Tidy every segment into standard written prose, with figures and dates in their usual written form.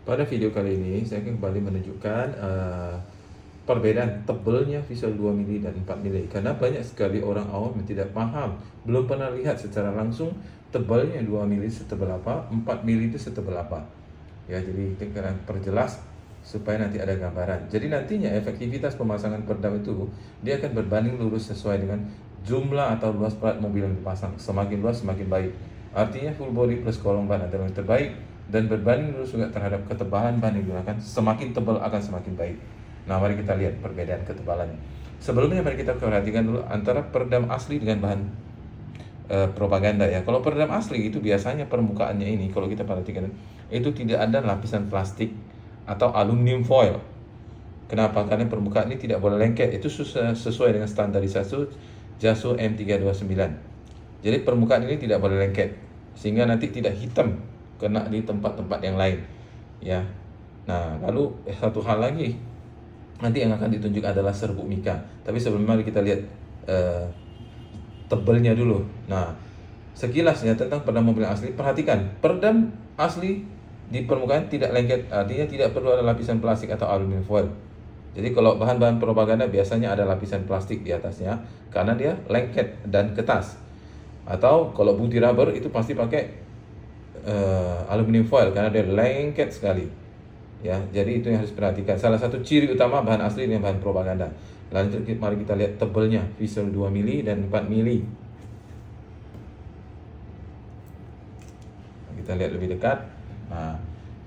Pada video kali ini, saya akan kembali menunjukkan perbedaan tebalnya visor 2 mili dan 4 mili. Karena banyak sekali orang awam yang tidak paham, belum pernah lihat secara langsung tebalnya 2 mili setebal apa, 4 mili itu setebal apa. Ya, jadi kita akan perjelas supaya nanti ada gambaran. Jadi nantinya efektivitas pemasangan peredam itu dia akan berbanding lurus sesuai dengan jumlah atau luas plat mobil yang dipasang. Semakin luas semakin baik. Artinya full body plus kolong ban adalah yang terbaik, dan berbanding lurus juga terhadap ketebalan ban yang digunakan. Semakin tebal akan semakin baik. Nah, mari kita lihat perbedaan ketebalannya. Sebelumnya mari kita perhatikan dulu antara peredam asli dengan bahan propaganda ya. Kalau peredam asli itu biasanya permukaannya ini kalau kita perhatikan itu tidak ada lapisan plastik atau aluminium foil. Kenapa? Karena permukaan ini tidak boleh lengket. Itu sesuai dengan standarisasi JASO M329. Jadi permukaan ini tidak boleh lengket sehingga nanti tidak hitam kena di tempat-tempat yang lain ya. Nah, lalu satu hal lagi nanti yang akan ditunjuk adalah serbuk mika. Tapi sebelumnya mari kita lihat tebelnya dulu. Nah, sekilasnya tentang peredam mobil asli. Perhatikan, peredam asli di permukaan tidak lengket, artinya tidak perlu ada lapisan plastik atau aluminium foil. Jadi kalau bahan-bahan propaganda biasanya ada lapisan plastik di atasnya karena dia lengket dan ketas. Atau kalau bukti rubber itu pasti pakai aluminium foil karena dia lengket sekali. Ya, jadi itu yang harus diperhatikan. Salah satu ciri utama bahan asli dengan bahan propaganda. Lanjut, mari kita lihat tebelnya visor 2 mili dan 4 mili. Kita lihat lebih dekat. Nah,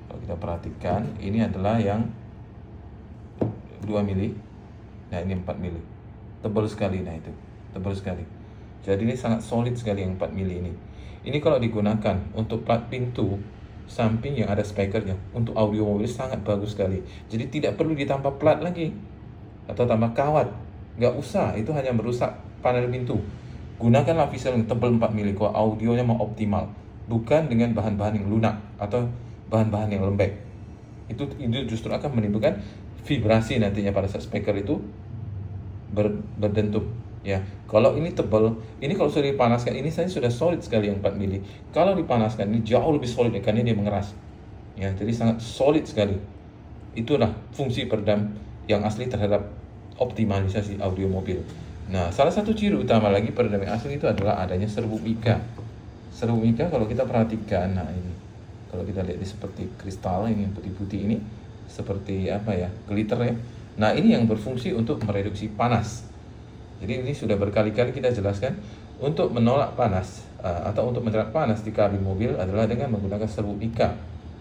kalau kita perhatikan ini adalah yang 2 mili. Nah, ini 4 mili. Tebal sekali, nah itu. Tebal sekali. Jadi ini sangat solid sekali yang 4 mili ini. Ini kalau digunakan untuk plat pintu samping yang ada speakernya, untuk audio mobil sangat bagus sekali. Jadi tidak perlu ditambah plat lagi atau tambah kawat. Nggak usah, itu hanya merusak panel pintu. Gunakanlah visor yang tebal 4 mili kalau audionya mau optimal. Bukan dengan bahan-bahan yang lunak atau bahan-bahan yang lembek. Itu justru akan menimbulkan vibrasi nantinya pada saat speaker itu berdentum. Ya, kalau ini tebal, ini kalau sudah dipanaskan, ini saya sudah solid sekali yang 4 mili. Kalau dipanaskan ini jauh lebih solid karena dia mengeras. Ya, jadi sangat solid sekali. Itulah fungsi peredam yang asli terhadap optimalisasi audio mobil. Nah, salah satu ciri utama lagi peredam yang asli itu adalah adanya serbuk mika. Serbuk mika kalau kita perhatikan, nah ini kalau kita lihat ini seperti kristal ini yang putih-putih ini seperti apa ya, glitter ya. Nah, ini yang berfungsi untuk mereduksi panas. Jadi ini sudah berkali-kali kita jelaskan, untuk menolak panas atau untuk menyerap panas di kabin mobil adalah dengan menggunakan serbuk mika,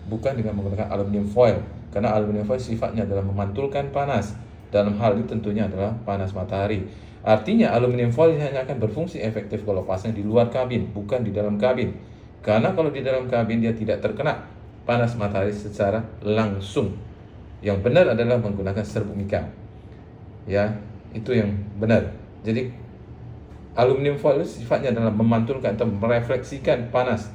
bukan dengan menggunakan aluminium foil. Karena aluminium foil sifatnya adalah memantulkan panas. Dalam hal ini tentunya adalah panas matahari. Artinya aluminium foil hanya akan berfungsi efektif kalau pasang di luar kabin, bukan di dalam kabin. Karena kalau di dalam kabin dia tidak terkena panas matahari secara langsung. Yang benar adalah menggunakan serbuk mika. Ya, itu yang benar. Jadi aluminium foil sifatnya adalah memantulkan atau merefleksikan panas.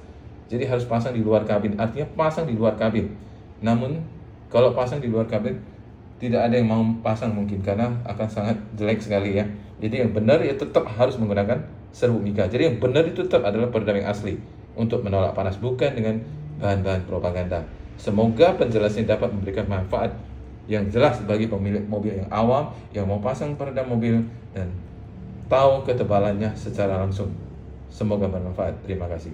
Jadi harus pasang di luar kabin. Artinya pasang di luar kabin. Namun kalau pasang di luar kabin tidak ada yang mau pasang mungkin karena akan sangat jelek sekali ya. Jadi yang benar ya tetap harus menggunakan serbuk mika. Jadi yang benar itu tetap adalah peredam yang asli untuk menolak panas, bukan dengan bahan-bahan propaganda. Semoga penjelasan dapat memberikan manfaat yang jelas bagi pemilik mobil yang awam yang mau pasang peredam mobil dan tahu ketebalannya secara langsung. Semoga bermanfaat. Terima kasih.